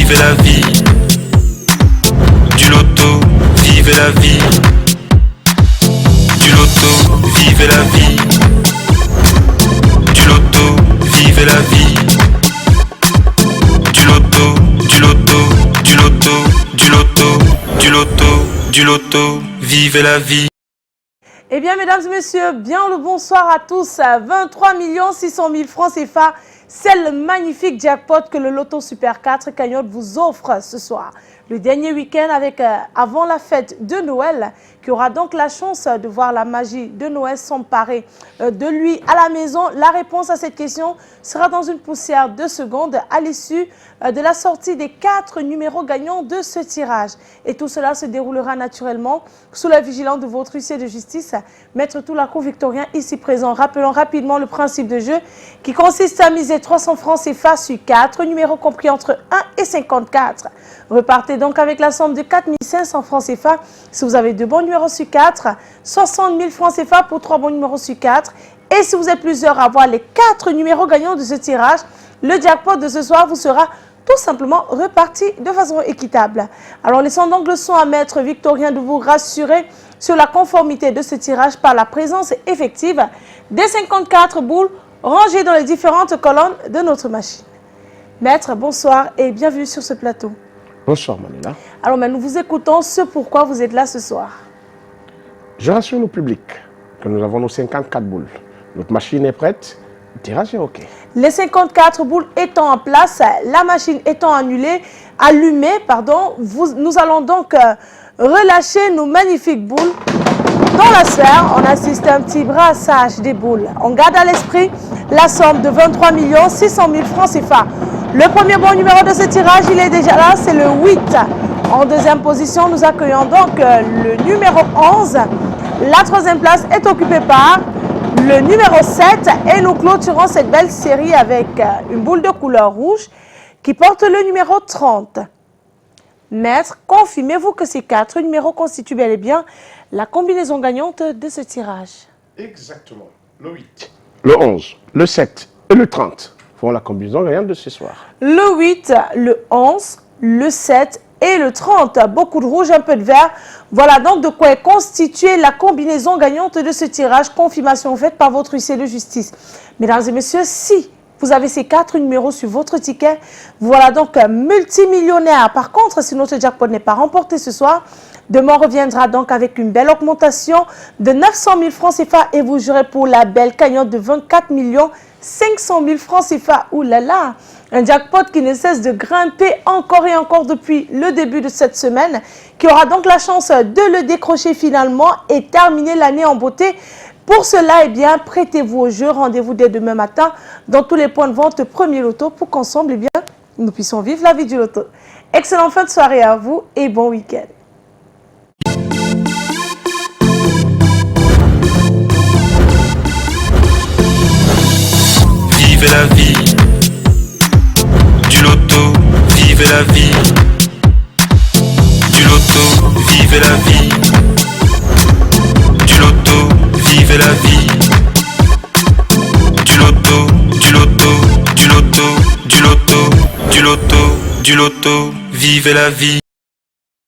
vivez la vie. Du loto, vivez la vie. Du loto, vivez la vie. Du loto, vivez la vie. Du loto, du loto, du loto, du loto, du loto, du loto, vivez la vie. Eh bien, mesdames et messieurs, bien le bonsoir à tous. 23 600 000 francs CFA, c'est le magnifique jackpot que le Loto Super 4 cagnotte vous offre ce soir. Le dernier week-end avant la fête de Noël, qui aura donc la chance de voir la magie de Noël s'emparer de lui à la maison. La réponse à cette question sera dans une poussière de secondes à l'issue de la sortie des 4 numéros gagnants de ce tirage. Et tout cela se déroulera naturellement sous la vigilance de votre huissier de justice, Maître Toulakou Victorien, ici présent. Rappelons rapidement le principe de jeu qui consiste à miser 300 francs CFA sur 4 numéros compris entre 1 et 54. Repartez donc avec la somme de 4 500 francs CFA si vous avez 2 bons numéros sur 4, 60 000 francs CFA pour 3 bons numéros sur 4. Et si vous êtes plusieurs à avoir les 4 numéros gagnants de ce tirage, le jackpot de ce soir vous sera tout simplement reparti de façon équitable. Alors laissons donc le soin à Maître Victorien de vous rassurer sur la conformité de ce tirage par la présence effective des 54 boules rangées dans les différentes colonnes de notre machine. Maître, bonsoir et bienvenue sur ce plateau. Bonsoir Manila. Alors nous vous écoutons ce pourquoi vous êtes là ce soir. Je rassure le public que nous avons nos 54 boules. Notre machine est prête, le tirage est OK. Les 54 boules étant en place, la machine étant allumée, nous allons donc relâcher nos magnifiques boules dans la sphère. On assiste à un petit brassage des boules. On garde à l'esprit la somme de 23 600 000 francs CFA. Le premier bon numéro de ce tirage, il est déjà là, c'est le 8. En deuxième position, nous accueillons donc le numéro 11. La troisième place est occupée par le numéro 7 et nous clôturons cette belle série avec une boule de couleur rouge qui porte le numéro 30. Maître, confirmez-vous que ces 4 numéros constituent bel et bien la combinaison gagnante de ce tirage? Exactement. Le 8, le 11, le 7 et le 30 font la combinaison gagnante de ce soir. Le 8, le 11, le 7 et le 30. Beaucoup de rouge, un peu de vert. Voilà donc de quoi est constituée la combinaison gagnante de ce tirage. Confirmation faite par votre huissier de justice. Mesdames et messieurs, si vous avez ces 4 numéros sur votre ticket, voilà donc un multimillionnaire. Par contre, si notre jackpot n'est pas remporté ce soir, demain reviendra donc avec une belle augmentation de 900 000 francs CFA et vous jouerez pour la belle cagnotte de 24 500 000 francs CFA. Ouh là là, un jackpot qui ne cesse de grimper encore et encore depuis le début de cette semaine, qui aura donc la chance de le décrocher finalement et terminer l'année en beauté. Pour cela, eh bien, prêtez-vous au jeu. Rendez-vous dès demain matin dans tous les points de vente Premier Loto pour qu'ensemble, eh bien, nous puissions vivre la vie du loto. Excellente fin de soirée à vous et bon week-end. Vivez la vie. Du loto, vivez la vie. Du loto, vivez la vie. Du loto, vivez la vie. Du loto, du loto, du loto, du loto, du loto, du loto, vivez la vie.